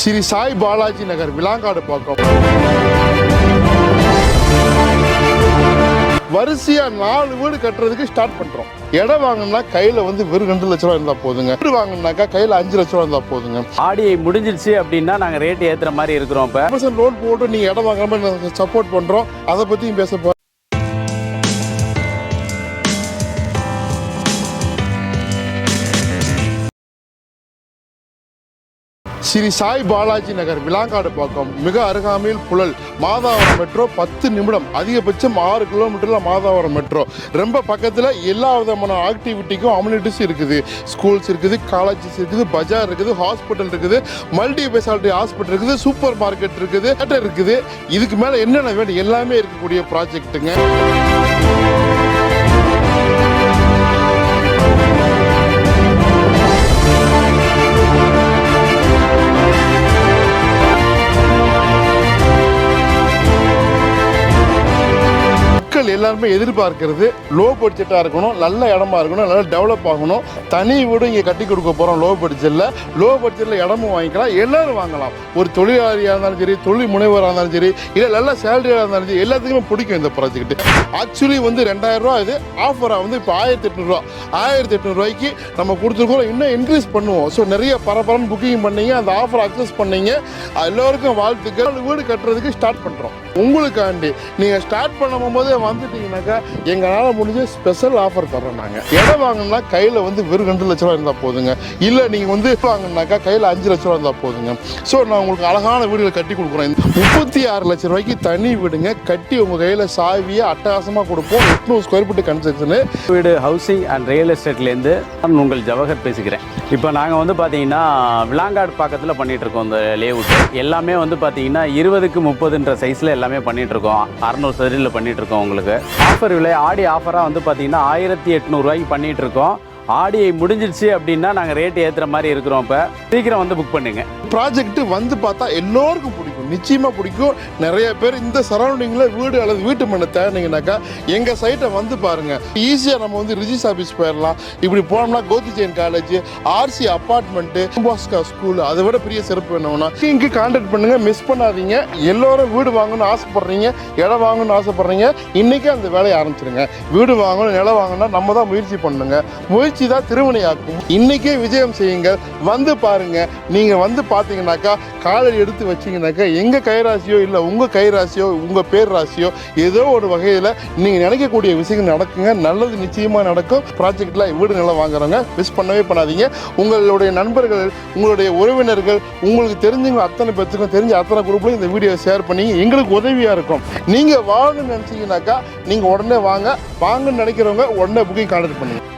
ஸ்ரீ சாய் பாலாஜி நகர் விலாங்காடு பக்கம். வரிசையா 4 வீடு கட்டுறதுக்கு ஸ்டார்ட் பண்றோம். இடம் வாங்கினா கையில வந்து வெறும் 2 லட்ச ரூபா இருந்தா போதுங்க. வீடு வாங்கினாக்கா கையில 5 லட்ச ரூபா இருந்தா போதுங்க. ஆடியை முடிஞ்சிருச்சு அப்படின்னா நாங்க ரேட் ஏத்துற மாதிரி இருக்கிறோம். இப்ப லோன் போட்டு நீங்க இடம் வாங்குற மாதிரி சப்போர்ட் பண்றோம். அதை பத்தியும் பேச போறோம். ஸ்ரீ சாய் பாலாஜி நகர் விலாங்காடு பக்கம், மிக அருகாமையில் புழல். மாதாவரம் மெட்ரோ 10 நிமிடம், அதிகபட்சம் 6 கிலோமீட்டர்ல மாதாவரம் மெட்ரோ. ரொம்ப பக்கத்தில் எல்லா விதமான ஆக்டிவிட்டிக்கும் அம்யூனிட்டிஸ் இருக்குது. ஸ்கூல்ஸ் இருக்குது, காலேஜஸ் இருக்குது, பஜார் இருக்குது, ஹாஸ்பிட்டல் இருக்குது, மல்டி ஸ்பெஷாலிட்டி ஹாஸ்பிட்டல் இருக்குது, சூப்பர் மார்க்கெட் இருக்குது, தியேட்டர் இருக்குது. இதுக்கு மேலே என்னென்ன வேணும் எல்லாமே இருக்கக்கூடிய ப்ராஜெக்ட்டுங்க. எல்லாருமே எதிர்பார்க்கிறது லோ பட்ஜெட்டாக இருக்கணும், நல்ல இடமா இருக்கணும், நல்லா டெவலப் ஆகணும். தனி வீடு இங்கே கட்டி கொடுக்க போகிறோம். லோ பட்ஜெட்டில் இடமும் வாங்கிக்கலாம், எல்லாரும் வாங்கலாம். ஒரு தொழிலாளியாக இருந்தாலும் சரி, தொழில் முனைவராக இருந்தாலும் சரி, இல்லை நல்ல சேலரியாக இருந்தாலும் சரி, எல்லாத்துக்குமே பிடிக்கும் இந்த ப்ராஜெக்ட். ஆக்சுவலி வந்து 2000 ரூபா இது ஆஃபராக வந்து இப்போ 1800 ரூபா. 1800 ரூபாய்க்கு நம்ம கொடுத்துருக்கோம். இன்னும் இன்க்ரீஸ் பண்ணுவோம். ஸோ நிறைய பரபரன்னு புக்கிங் பண்ணீங்க, அந்த ஆஃபர் அக்சஸ் பண்ணீங்க. எல்லோருக்கும் வாழ்த்துக்கள். வீடு கட்டுறதுக்கு ஸ்டார்ட் பண்ணுறோம். உங்களுக்காண்டி நீங்கள் ஸ்டார்ட் பண்ணும் போதே வந்துட்டீங்கன்னாக்கா எங்களால் முடிஞ்ச ஸ்பெஷல் ஆஃபர் தர்றோம். நாங்கள் இடம் வாங்கினா கையில் வந்து வெறும் 2 லட்ச ரூபா இருந்தால் போதுங்க. இல்லை நீங்கள் வந்து வாங்கினாக்கா கையில் 5 லட்ச ரூபா இருந்தால் போதுங்க. ஸோ நான் உங்களுக்கு அழகான வீடுகளை கட்டி கொடுக்குறேன். 36 லட்ச ரூபாய்க்கு தனி வீடுங்க கட்டி உங்கள் கையில் சாவியை அட்டகாசமாக கொடுப்போம். 800 ஸ்கொயர் ஃபீட் கன்ஸ்ட்ரக்ஷனு வீடு ஹவுசிங் அண்ட் ரியல் எஸ்டேட்லேருந்து நான் உங்கள் ஜவஹர் பேசிக்கிறேன். இப்போ நாங்கள் வந்து பார்த்தீங்கன்னா விலாங்காடு பக்கத்தில் பண்ணிகிட்டு இருக்கோம். இந்த லேஅவுட் எல்லாமே வந்து பார்த்தீங்கன்னா 20க்கு 30ன்ற சைஸில் எல்லாமே பண்ணிகிட்டு இருக்கோம். 600 சதுரில் பண்ணிகிட்டு இருக்கோம். உங்களுக்கு ஆஃபர் விலை ஆடி ஆஃபராக வந்து பார்த்தீங்கன்னா 1800 ரூபாய்க்கு பண்ணிகிட்டு இருக்கோம். ஆடியை முடிஞ்சிருச்சு அப்படின்னா நாங்கள் ரேட் ஏற்றுற மாதிரி இருக்கிறோம். இப்போ சீக்கிரம் வந்து புக் பண்ணுங்க. ப்ராஜெக்ட் வந்து பார்த்தா எல்லோருக்கும் பிடிக்கும், நிச்சயமாக பிடிக்கும். நிறைய பேர் இந்த சரௌண்டிங்கில் வீடு அல்லது வீட்டு மண்ணை தேடினீங்கன்னாக்கா எங்கள் சைட்டை வந்து பாருங்கள். ஈஸியாக நம்ம வந்து ரிஜிஸ் ஆஃபீஸ் போயிடலாம். இப்படி போனோம்னா கோதிச்சேன் காலேஜ், ஆர்சி அப்பார்ட்மெண்ட்டு, பாஸ்கா ஸ்கூல், அதை விட பெரிய சிறப்பு என்னன்னா இங்கே கான்டாக்ட் பண்ணுங்கள், மிஸ் பண்ணாதீங்க. எல்லோரும் வீடு வாங்கணும்னு ஆசைப்பட்றீங்க, இடம் வாங்கணும்னு ஆசைப்பட்றீங்க. இன்றைக்கே அந்த வேலையை ஆரம்பிச்சிருங்க. வீடு வாங்கணும், நிலம் வாங்கணும்னா நம்ம தான் முயற்சி பண்ணுங்க. முயற்சி தான் திருவினையாக்கும். இன்னைக்கே விஜயம் செய்யுங்க. வந்து பாருங்க. நீங்க வந்து பாத்தீங்கன்னாக்கா காலை எடுத்து வச்சீங்கன்னாக்கா எங்க கைராசியோ இல்லை உங்க கைராசியோ உங்க பேர் ராசியோ ஏதோ ஒரு வகையில நீங்க நினைக்கக்கூடிய விஷயங்கள் நடக்குங்க. நல்லது நிச்சயமா நடக்கும். ப்ராஜெக்ட்ல வீடு நிலம் வாங்குறவங்க மிஸ் பண்ணவே பண்ணாதீங்க. உங்களுடைய நண்பர்கள், உங்களுடைய உறவினர்கள், உங்களுக்கு தெரிஞ்சவங்க அத்தனை பேருக்கும் தெரிஞ்ச அத்தனை குரூப்லையும் இந்த வீடியோ ஷேர் பண்ணி எங்களுக்கு உதவியா இருக்கும். நீங்க வாங்கணும்னு நினைச்சீங்கன்னாக்கா நீங்க உடனே வாங்கன்னு நினைக்கிறவங்க உடனே புக்கிங் கான்டாக்ட் பண்ணுங்க.